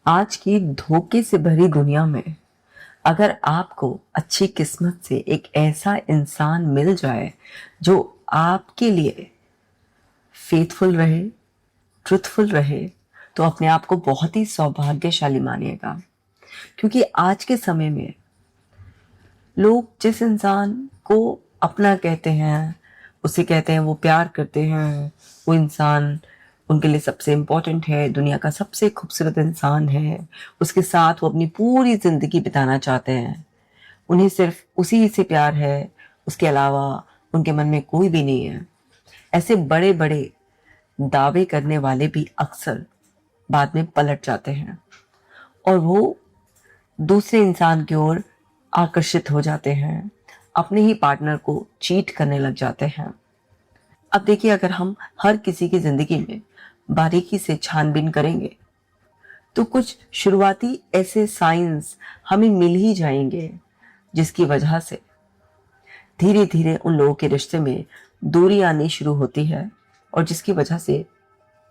आज की धोखे से भरी दुनिया में अगर आपको अच्छी किस्मत से एक ऐसा इंसान मिल जाए जो आपके लिए फेथफुल रहे, ट्रुथफुल रहे, तो अपने आप को बहुत ही सौभाग्यशाली मानिएगा। क्योंकि आज के समय में लोग जिस इंसान को अपना कहते हैं, उसे कहते हैं वो प्यार करते हैं, वो इंसान उनके लिए सबसे इम्पोर्टेंट है, दुनिया का सबसे खूबसूरत इंसान है, उसके साथ वो अपनी पूरी ज़िंदगी बिताना चाहते हैं। उन्हें सिर्फ उसी से प्यार है, उसके अलावा उनके मन में कोई भी नहीं है। ऐसे बड़े बड़े दावे करने वाले भी अक्सर बाद में पलट जाते हैं और वो दूसरे इंसान की ओर आकर्षित हो जाते हैं, अपने ही पार्टनर को चीट करने लग जाते हैं। अब देखिए, अगर हम हर किसी की जिंदगी में बारीकी से छानबीन करेंगे तो कुछ शुरुआती ऐसे साइंस हमें मिल ही जाएंगे जिसकी वजह से धीरे धीरे उन लोगों के रिश्ते में दूरी आनी शुरू होती है और जिसकी वजह से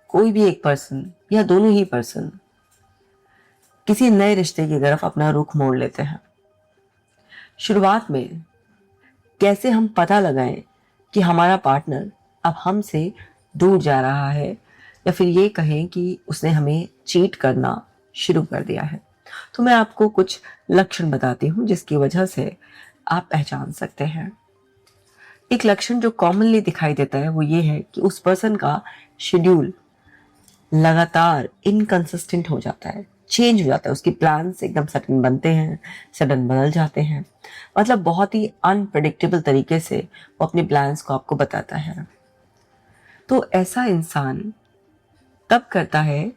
कोई भी एक पर्सन या दोनों ही पर्सन किसी नए रिश्ते की तरफ अपना रुख मोड़ लेते हैं। शुरुआत में कैसे हम पता लगाएं कि हमारा पार्टनर अब हमसे दूर जा रहा है या फिर ये कहें कि उसने हमें चीट करना शुरू कर दिया है, तो मैं आपको कुछ लक्षण बताती हूँ जिसकी वजह से आप पहचान सकते हैं। एक लक्षण जो कॉमनली दिखाई देता है वो ये है कि उस पर्सन का शेड्यूल लगातार इनकंसिस्टेंट हो जाता है, चेंज हो जाता है। उसके प्लान्स एकदम सडन बनते हैं, सडन बदल जाते हैं। मतलब बहुत ही अनप्रेडिक्टेबल तरीके से वो अपने प्लान्स को आपको बताता है। तो ऐसा इंसान तब करता है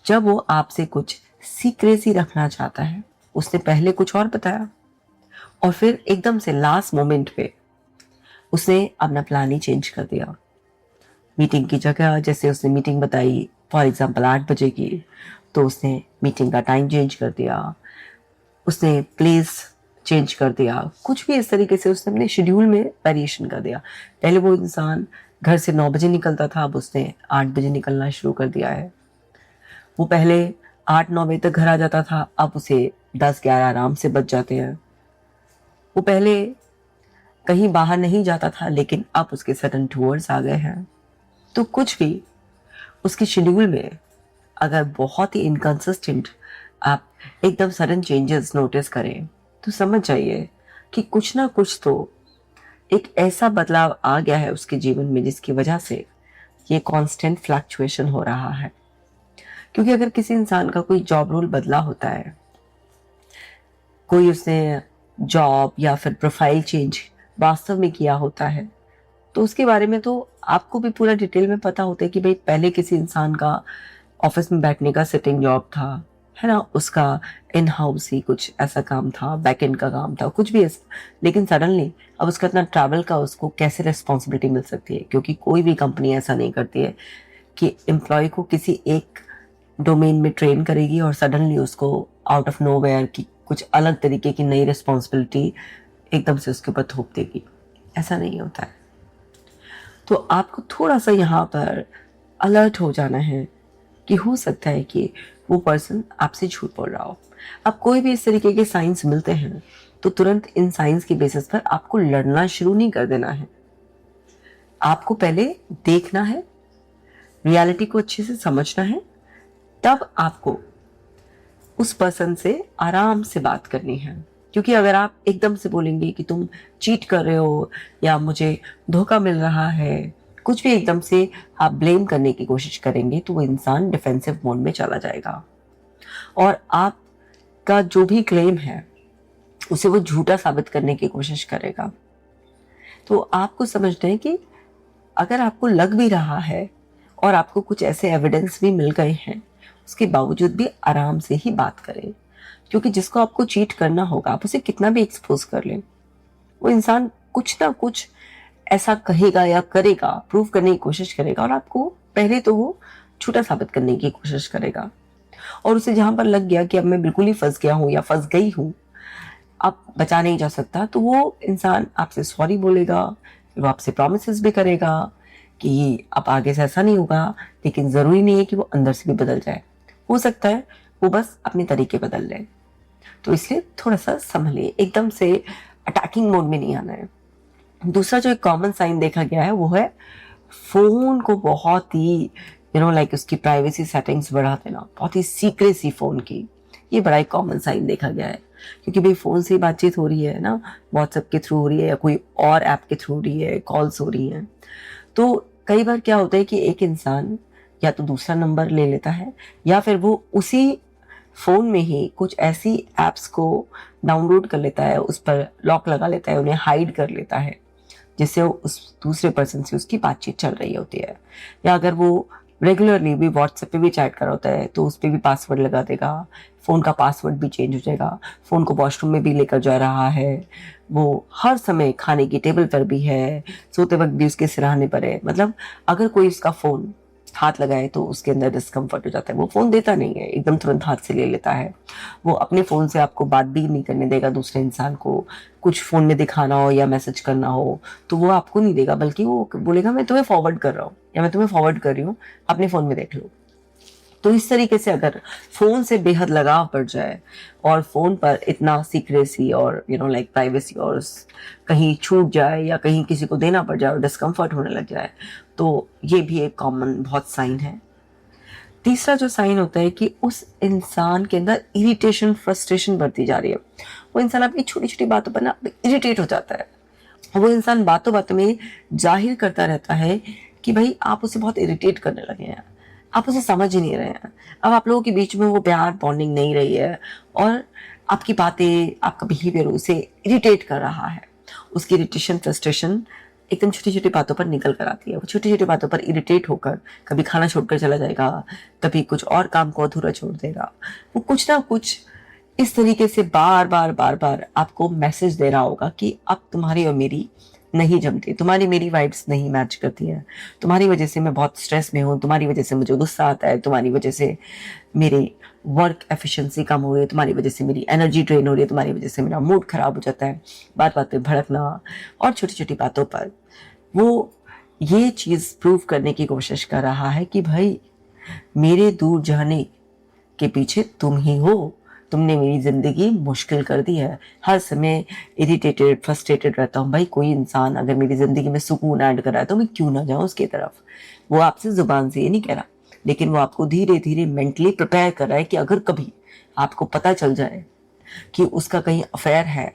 जब वो आपसे कुछ सीक्रेसी रखना चाहता है। उसने पहले कुछ और बताया और फिर एकदम से लास्ट मोमेंट पे उसने अपना प्लान ही चेंज कर दिया। मीटिंग की जगह जैसे उसने मीटिंग बताई फॉर एग्जांपल 8 बजे की, तो उसने मीटिंग का टाइम चेंज कर दिया, उसने प्लेस चेंज कर दिया, कुछ भी इस तरीके से उसने अपने शेड्यूल में वेरिएशन कर दिया। पहले वो इंसान घर से 9 बजे निकलता था, अब उसने 8 बजे निकलना शुरू कर दिया है। वो पहले 8-9 बजे तक घर आ जाता था, अब उसे 10-11 आराम से बज जाते हैं। वो पहले कहीं बाहर नहीं जाता था, लेकिन अब उसके सडन टूर्स आ गए हैं। तो कुछ भी उसके शेड्यूल में अगर बहुत ही इनकंसिस्टेंट आप एकदम सडन चेंजेस नोटिस करें तो समझ जाइए कि कुछ ना कुछ तो एक ऐसा बदलाव आ गया है उसके जीवन में जिसकी वजह से ये कांस्टेंट फ्लक्चुएशन हो रहा है। क्योंकि अगर किसी इंसान का कोई जॉब रोल बदला होता है, कोई उसने जॉब या फिर प्रोफाइल चेंज वास्तव में किया होता है, तो उसके बारे में तो आपको भी पूरा डिटेल में पता होता है कि भाई पहले किसी इंसान का ऑफिस में बैठने का सिटिंग जॉब था, है ना, उसका इन हाउस ही कुछ ऐसा काम था, बैकएंड का काम था, कुछ भी ऐसा। लेकिन सडनली अब उसका इतना ट्रैवल का उसको कैसे रिस्पॉन्सिबिलिटी मिल सकती है? क्योंकि कोई भी कंपनी ऐसा नहीं करती है कि एम्प्लॉय को किसी एक डोमेन में ट्रेन करेगी और सडनली उसको आउट ऑफ नोवेयर की कुछ अलग तरीके की नई रिस्पॉन्सिबिलिटी एकदम से उसके ऊपर थोप देगी। ऐसा नहीं होता है। तो आपको थोड़ा सा यहाँ पर अलर्ट हो जाना है कि हो सकता है कि वो पर्सन आपसे झूठ बोल रहा हो। अब कोई भी इस तरीके के साइंस मिलते हैं तो तुरंत इन साइंस की बेसिस पर आपको लड़ना शुरू नहीं कर देना है। आपको पहले देखना है, रियलिटी को अच्छे से समझना है, तब आपको उस पर्सन से आराम से बात करनी है। क्योंकि अगर आप एकदम से बोलेंगे कि तुम चीट कर रहे हो या मुझे धोखा मिल रहा है, कुछ भी एकदम से आप ब्लेम करने की कोशिश करेंगे, तो वो इंसान डिफेंसिव मोड में चला जाएगा और आपका जो भी क्लेम है उसे वो झूठा साबित करने की कोशिश करेगा। तो आपको समझना है कि अगर आपको लग भी रहा है और आपको कुछ ऐसे एविडेंस भी मिल गए हैं, उसके बावजूद भी आराम से ही बात करें। क्योंकि जिसको आपको चीट करना होगा, आप उसे कितना भी एक्सपोज कर लें, वो इंसान कुछ ना कुछ ऐसा कहेगा या करेगा, प्रूव करने की कोशिश करेगा और आपको पहले तो वो झूठा साबित करने की कोशिश करेगा। और उसे जहां पर लग गया कि अब मैं बिल्कुल ही फंस गया हूं या फंस गई हूं, अब बचा नहीं जा सकता, तो वो इंसान आपसे सॉरी बोलेगा, वो आपसे प्रॉमिसेस भी करेगा कि अब आगे से ऐसा नहीं होगा। लेकिन जरूरी नहीं है कि वो अंदर से भी बदल जाए। हो सकता है वो बस अपने तरीके बदल लें। तो इसलिए थोड़ा सा संभलिए, एकदम से अटैकिंग मोड में नहीं आना है। दूसरा जो एक कॉमन साइन देखा गया है वो है फोन को बहुत ही लाइक उसकी प्राइवेसी सेटिंग्स बढ़ा देना, बहुत ही सीक्रेसी फोन की। ये बड़ा एक कॉमन साइन देखा गया है, क्योंकि भाई फोन से बातचीत हो रही है ना, व्हाट्सएप के थ्रू हो रही है या कोई और ऐप के थ्रू हो रही है, कॉल्स हो रही हैं। तो कई बार क्या होता है कि एक इंसान या तो दूसरा नंबर ले लेता है, या फिर वो उसी फ़ोन में ही कुछ ऐसी ऐप्स को डाउनलोड कर लेता है, उस पर लॉक लगा लेता है, उन्हें हाइड कर लेता है, जिससे उस दूसरे पर्सन से उसकी बातचीत चल रही होती है। या अगर वो रेगुलरली भी व्हाट्सएप पे भी चैट कर रहा होता है तो उस पर भी पासवर्ड लगा देगा, फ़ोन का पासवर्ड भी चेंज हो जाएगा, फ़ोन को वॉशरूम में भी लेकर जा रहा है, वो हर समय खाने की टेबल पर भी है, सोते वक्त भी उसके सिरहाने पर है। मतलब अगर कोई उसका फ़ोन हाथ लगाए तो उसके अंदर डिस्कम्फर्ट हो जाता है, वो फ़ोन देता नहीं है, एकदम तुरंत हाथ से ले लेता है। वो अपने फ़ोन से आपको बात भी नहीं करने देगा दूसरे इंसान को, कुछ फ़ोन में दिखाना हो या मैसेज करना हो तो वो आपको नहीं देगा, बल्कि वो बोलेगा मैं तुम्हें फॉरवर्ड कर रहा हूँ या मैं तुम्हें फॉरवर्ड कर रही हूँ, अपने फ़ोन में देख लो। तो इस तरीके से अगर फ़ोन से बेहद लगाव पड़ जाए और फ़ोन पर इतना सीक्रेसी और लाइक प्राइवेसी और कहीं छूट जाए या कहीं किसी को देना पड़ जाए और डिस्कम्फर्ट होने लग जाए, तो ये भी एक कॉमन बहुत साइन है। तीसरा जो साइन होता है कि उस इंसान के अंदर इरिटेशन, फ्रस्ट्रेशन बढ़ती जा रही है। वो इंसान अपनी छोटी छोटी बातों पर ना इरिटेट हो जाता है। वो इंसान बातों बातों में जाहिर करता रहता है कि भाई आप उसे बहुत इरिटेट करने लगे हैं, आप उसे समझ ही नहीं रहे हैं। अब आप लोगों के बीच में वो प्यार बॉन्डिंग नहीं रही है और आपकी बातें, आपका बिहेवियर उसे इरिटेट कर रहा है। उसकी इरिटेशन, फ्रस्ट्रेशन एकदम छोटी छोटी बातों पर निकल कर आती है। वो छोटी छोटी बातों पर इरिटेट होकर कभी खाना छोड़कर चला जाएगा, कभी कुछ और काम को अधूरा छोड़ देगा। वो कुछ ना कुछ इस तरीके से बार बार बार बार आपको मैसेज दे रहा होगा कि अब तुम्हारी और मेरी नहीं जमती, तुम्हारी मेरी वाइब्स नहीं मैच करती हैं, तुम्हारी वजह से मैं बहुत स्ट्रेस में हूँ, तुम्हारी वजह से मुझे गुस्सा आता है, तुम्हारी वजह से मेरी वर्क एफिशिएंसी कम हो रही है, तुम्हारी वजह से मेरी एनर्जी ड्रेन हो रही है, तुम्हारी वजह से मेरा मूड खराब हो जाता है। बात बात पे भड़कना और छोटी छोटी बातों पर वो ये चीज़ प्रूव करने की कोशिश कर रहा है कि भाई मेरे दूर जाने के पीछे तुम ही हो, तुमने मेरी ज़िंदगी मुश्किल कर दी है। हर समय इरिटेटेड, फ्रस्ट्रेटेड रहता हूँ। भाई कोई इंसान अगर मेरी ज़िंदगी में सुकून ऐड कर रहा है तो मैं क्यों ना जाऊँ उसकी तरफ। वो आपसे ज़ुबान से ये नहीं कह रहा, लेकिन वो आपको धीरे धीरे मेंटली प्रिपेयर कर रहा है कि अगर कभी आपको पता चल जाए कि उसका कहीं अफेयर है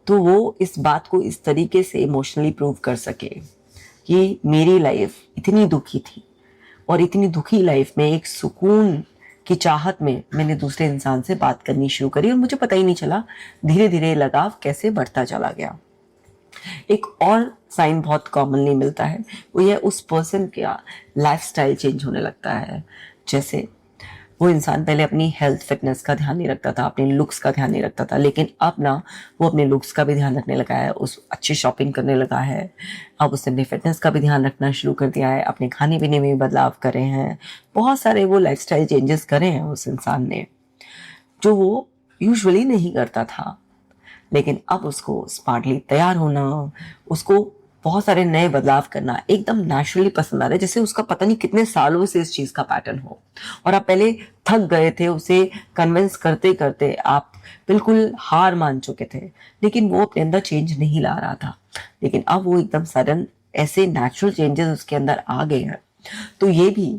तो वो इस बात को इस तरीके से इमोशनली प्रूव कर सके कि मेरी लाइफ इतनी दुखी थी और इतनी दुखी लाइफ में एक सुकून की चाहत में मैंने दूसरे इंसान से बात करनी शुरू करी और मुझे पता ही नहीं चला धीरे धीरे लगाव कैसे बढ़ता चला गया। एक और साइन बहुत कॉमनली मिलता है, वो ये उस पर्सन का लाइफस्टाइल चेंज होने लगता है। जैसे वो इंसान पहले अपनी हेल्थ फिटनेस का ध्यान नहीं रखता था, अपने लुक्स का ध्यान नहीं रखता था, लेकिन अब ना वो अपने लुक्स का भी ध्यान रखने लगा है, उस अच्छी शॉपिंग करने लगा है। अब उसने अपनी फिटनेस का भी ध्यान रखना शुरू कर दिया है, अपने खाने पीने में भी बदलाव करे हैं, बहुत सारे वो लाइफस्टाइल चेंजेस करे हैं उस इंसान ने, जो वो यूजुअली नहीं करता था। लेकिन अब उसको स्मार्टली तैयार होना, उसको बहुत सारे नए बदलाव करना एकदम नेचुरली पसंद आ रहा है, जैसे उसका पता नहीं कितने सालों से इस चीज़ का पैटर्न हो और आप पहले थक गए थे, उसे कन्विंस करते करते आप बिल्कुल हार मान चुके थे, लेकिन वो अपने अंदर चेंज नहीं ला रहा था। लेकिन अब वो एकदम सडन ऐसे नेचुरल चेंजेस उसके अंदर आ गए हैं। तो ये भी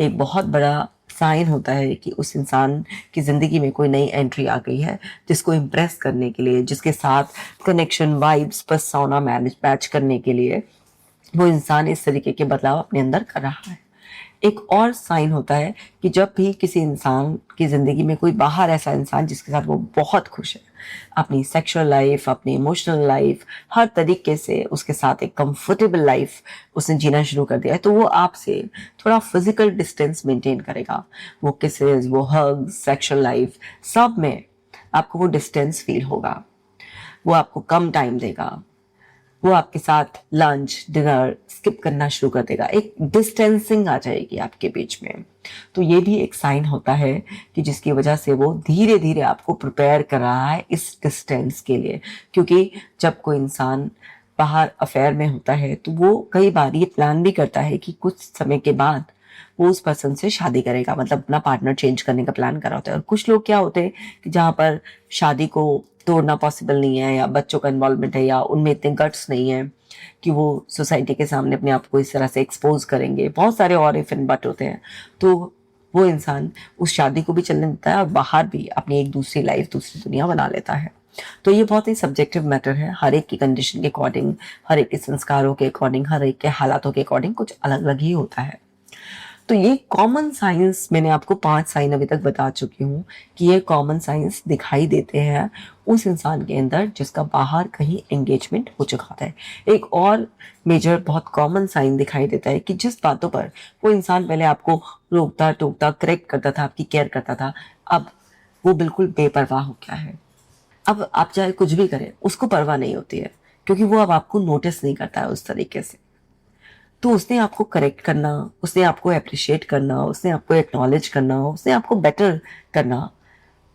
एक बहुत बड़ा साइन होता है कि उस इंसान की ज़िंदगी में कोई नई एंट्री आ गई है, जिसको इम्प्रेस करने के लिए, जिसके साथ कनेक्शन, वाइब्स, पर्सोना मैच करने के लिए वो इंसान इस तरीके के बदलाव अपने अंदर कर रहा है। एक और साइन होता है कि जब भी किसी इंसान की ज़िंदगी में कोई बाहर ऐसा इंसान जिसके साथ वो बहुत खुश है, अपनी सेक्सुअल लाइफ, अपनी इमोशनल लाइफ, हर तरीके से उसके साथ एक कंफर्टेबल लाइफ उसने जीना शुरू कर दिया है, तो वो आपसे थोड़ा फिजिकल डिस्टेंस मेंटेन करेगा। वो किसेस, वो हग्स, सेक्सुअल लाइफ, सब में आपको वो डिस्टेंस फील होगा। वो आपको कम टाइम देगा, वो आपके साथ लंच, डिनर स्किप करना शुरू कर देगा, एक डिस्टेंसिंग आ जाएगी आपके बीच में। तो ये भी एक साइन होता है कि जिसकी वजह से वो धीरे धीरे आपको प्रिपेयर कर रहा है इस डिस्टेंस के लिए। क्योंकि जब कोई इंसान बाहर अफेयर में होता है तो वो कई बार ये प्लान भी करता है कि कुछ समय के बाद वो उस पर्सन से शादी करेगा, मतलब अपना पार्टनर चेंज करने का प्लान कर रहा होता है। और कुछ लोग क्या होते हैं कि जहाँ पर शादी को तोड़ना पॉसिबल नहीं है, या बच्चों का इन्वॉल्वमेंट है, या उनमें इतने गट्स नहीं है कि वो सोसाइटी के सामने अपने आप को इस तरह से एक्सपोज करेंगे, बहुत सारे और इफ एंड बट होते हैं, तो वो इंसान उस शादी को भी चलने देता है और बाहर भी अपनी एक दूसरी लाइफ, दूसरी दुनिया बना लेता है। तो ये बहुत ही सब्जेक्टिव मैटर है, हर एक की कंडीशन के अकॉर्डिंग, हर एक के संस्कारों के अकॉर्डिंग, हर एक के हालातों के अकॉर्डिंग कुछ अलग अलग ही होता है। तो ये कॉमन साइंस मैंने आपको 5 साइन अभी तक बता चुकी हूँ कि ये कॉमन साइंस दिखाई देते हैं उस इंसान के अंदर जिसका बाहर कहीं एंगेजमेंट हो चुका होता है। एक और मेजर बहुत कॉमन साइन दिखाई देता है कि जिस बातों पर वो इंसान पहले आपको रोकता टोकता करेक्ट करता था, आपकी केयर करता था, अब वो बिल्कुल बेपरवाह हो गया है। अब आप चाहे कुछ भी करें उसको परवाह नहीं होती है, क्योंकि वो अब आपको नोटिस नहीं करता है उस तरीके से। तो उसने आपको करेक्ट करना, उसने आपको अप्रिशिएट करना, उसने आपको एक्नॉलेज करना, उसने आपको बेटर करना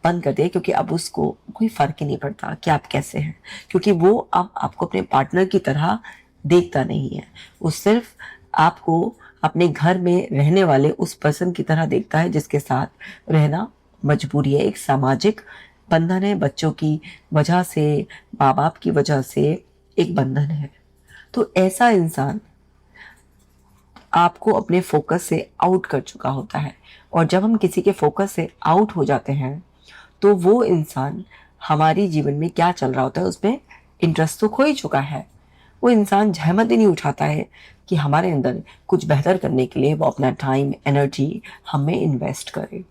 बंद कर दिया, क्योंकि अब उसको कोई फर्क ही नहीं पड़ता कि आप कैसे हैं, क्योंकि वो अब आपको अपने पार्टनर की तरह देखता नहीं है। वो सिर्फ आपको अपने घर में रहने वाले उस पर्सन की तरह देखता है जिसके साथ रहना मजबूरी है, एक सामाजिक बंधन है, बच्चों की वजह से, माँ बाप की वजह से एक बंधन है। तो ऐसा इंसान आपको अपने फोकस से आउट कर चुका होता है। और जब हम किसी के फोकस से आउट हो जाते हैं तो वो इंसान हमारी जीवन में क्या चल रहा होता है उसमें इंटरेस्ट तो खो ही चुका है। वो इंसान जहमत ही नहीं उठाता है कि हमारे अंदर कुछ बेहतर करने के लिए वो अपना टाइम, एनर्जी हमें इन्वेस्ट करे।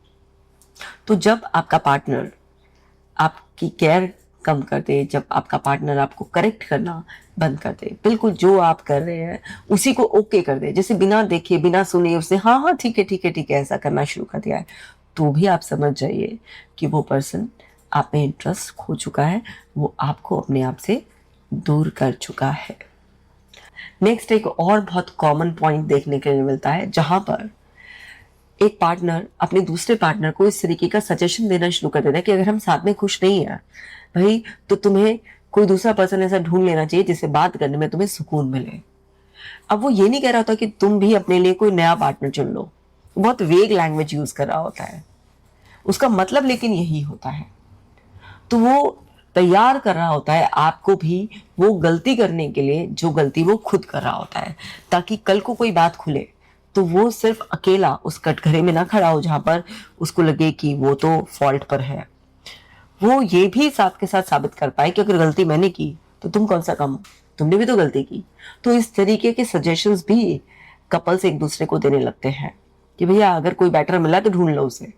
तो जब आपका पार्टनर आपकी केयर कम कर दे, जब आपका पार्टनर आपको करेक्ट करना बंद कर दे, बिल्कुल जो आप कर रहे हैं उसी को ओके कर दे, जैसे बिना देखे बिना सुने उसने हाँ हाँ ठीक है ठीक है ठीक है ऐसा करना शुरू कर दिया है, तो भी आप समझ जाइए कि वो पर्सन आप में इंटरेस्ट खो चुका है, वो आपको अपने आप से दूर कर चुका है। नेक्स्ट एक और बहुत कॉमन पॉइंट देखने के लिए मिलता है, जहां पर एक पार्टनर अपने दूसरे पार्टनर को इस तरीके का सजेशन देना शुरू कर देता है कि अगर हम साथ में खुश नहीं है भाई, तो तुम्हें कोई दूसरा पर्सन ऐसा ढूंढ लेना चाहिए जिससे बात करने में तुम्हें सुकून मिले। अब वो ये नहीं कह रहा होता कि तुम भी अपने लिए कोई नया पार्टनर चुन लो, बहुत वेग लैंग्वेज यूज कर रहा होता है, उसका मतलब लेकिन यही होता है। तो वो तैयार कर रहा होता है आपको भी वो गलती करने के लिए जो गलती वो खुद कर रहा होता है, ताकि कल को कोई बात खुले तो वो सिर्फ अकेला उस कटघरे में ना खड़ा हो जहां पर उसको लगे कि वो तो फॉल्ट पर है। वो ये भी साथ के साथ साबित कर पाए कि अगर गलती मैंने की तो तुम कौन सा कम, तुमने भी तो गलती की। तो इस तरीके के सजेशंस भी कपल्स एक दूसरे को देने लगते हैं कि भैया अगर कोई बेटर मिला तो ढूंढ लो उसे,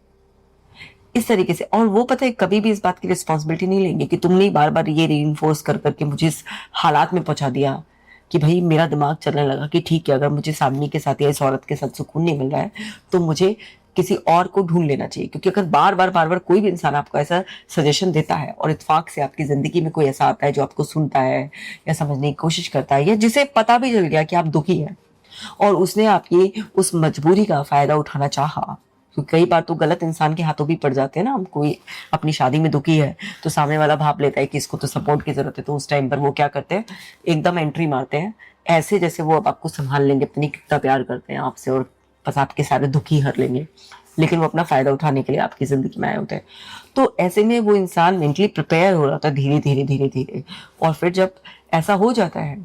इस तरीके से। और वो पता है कभी भी इस बात की रिस्पॉन्सिबिलिटी नहीं लेंगे कि तुमने बार बार ये रीइंफोर्स कर करके मुझे इस हालात में पहुंचा दिया कि भाई मेरा दिमाग चलने लगा कि ठीक है अगर मुझे इस आदमी के साथ या इस औरत के साथ सुकून नहीं मिल रहा है तो मुझे किसी और को ढूंढ लेना चाहिए। क्योंकि अगर बार बार कोई भी इंसान आपको ऐसा सजेशन देता है और इत्तेफाक से आपकी जिंदगी में कोई ऐसा आता है जो आपको सुनता है या समझने की कोशिश करता है, या जिसे पता भी चल गया कि आप दुखी हैं और उसने आपकी उस मजबूरी का फायदा उठाना चाहा, क्योंकि कई बार तो गलत इंसान के हाथों भी पड़ जाते हैं ना। हम कोई अपनी शादी में दुखी है तो सामने वाला भाप लेता है कि इसको तो सपोर्ट की जरूरत है, तो उस टाइम पर वो क्या करते हैं, एकदम एंट्री मारते हैं ऐसे जैसे वो अब आपको संभाल लेंगे, पता नहीं कितना प्यार करते हैं आपसे और बस आपके सारे दुख ही हर लेंगे, लेकिन वो अपना फायदा उठाने के लिए आपकी जिंदगी में आए होते हैं। तो ऐसे में वो इंसान मेंटली प्रिपेयर हो रहा था धीरे धीरे धीरे धीरे, और फिर जब ऐसा हो जाता है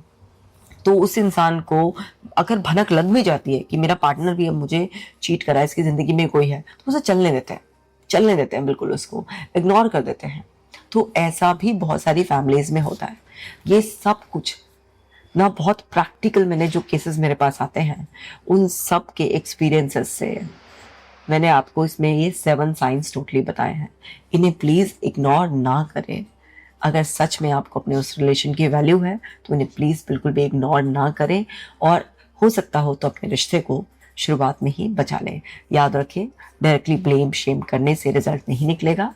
तो उस इंसान को अगर भनक लग भी जाती है कि मेरा पार्टनर भी अब मुझे चीट करा है, इसकी जिंदगी में कोई है, तो उसे चलने देते हैं बिल्कुल, उसको इग्नोर कर देते हैं। तो ऐसा भी बहुत सारी फैमिलीज में होता है। ये सब कुछ ना बहुत प्रैक्टिकल, मैंने जो केसेस मेरे पास आते हैं उन सब के एक्सपीरियंसेस से मैंने आपको इसमें ये 7 साइंस टोटली बताए हैं। इन्हें प्लीज इग्नोर ना करें। अगर सच में आपको अपने उस रिलेशन की वैल्यू है तो इन्हें प्लीज बिल्कुल भी इग्नोर ना करें, और हो सकता हो तो अपने रिश्ते को शुरुआत में ही बचा लें। याद रखें, डायरेक्टली ब्लेम शेम करने से रिजल्ट नहीं निकलेगा,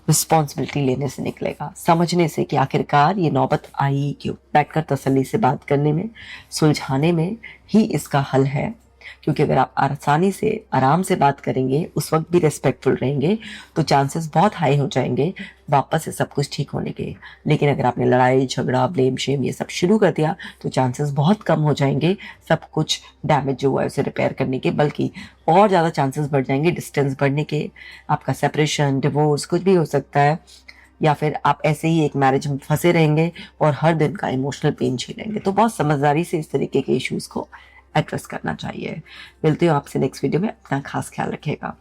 रिस्पॉन्सिबिलिटी लेने से निकलेगा, समझने से कि आखिरकार ये नौबत आई क्यों, बैठकर तसल्ली से बात करने में, सुलझाने में ही इसका हल है। क्योंकि अगर आप आसानी से आराम से बात करेंगे, उस वक्त भी रेस्पेक्टफुल रहेंगे, तो चांसेस बहुत हाई हो जाएंगे वापस से सब कुछ ठीक होने के। लेकिन अगर आपने लड़ाई झगड़ा ब्लेम शेम ये सब शुरू कर दिया तो चांसेस बहुत कम हो जाएंगे सब कुछ डैमेज जो हुआ है उसे रिपेयर करने के, बल्कि और ज़्यादा चांसेस बढ़ जाएंगे डिस्टेंस बढ़ने के, आपका सेपरेशन डिवोर्स कुछ भी हो सकता है, या फिर आप ऐसे ही एक मैरिज में फंसे रहेंगे और हर दिन का इमोशनल पेन झेलेंगे। तो बहुत समझदारी से इस तरीके के इश्यूज को एड्रेस करना चाहिए। मिलती हूँ आपसे नेक्स्ट वीडियो में, अपना खास ख्याल रखिएगा।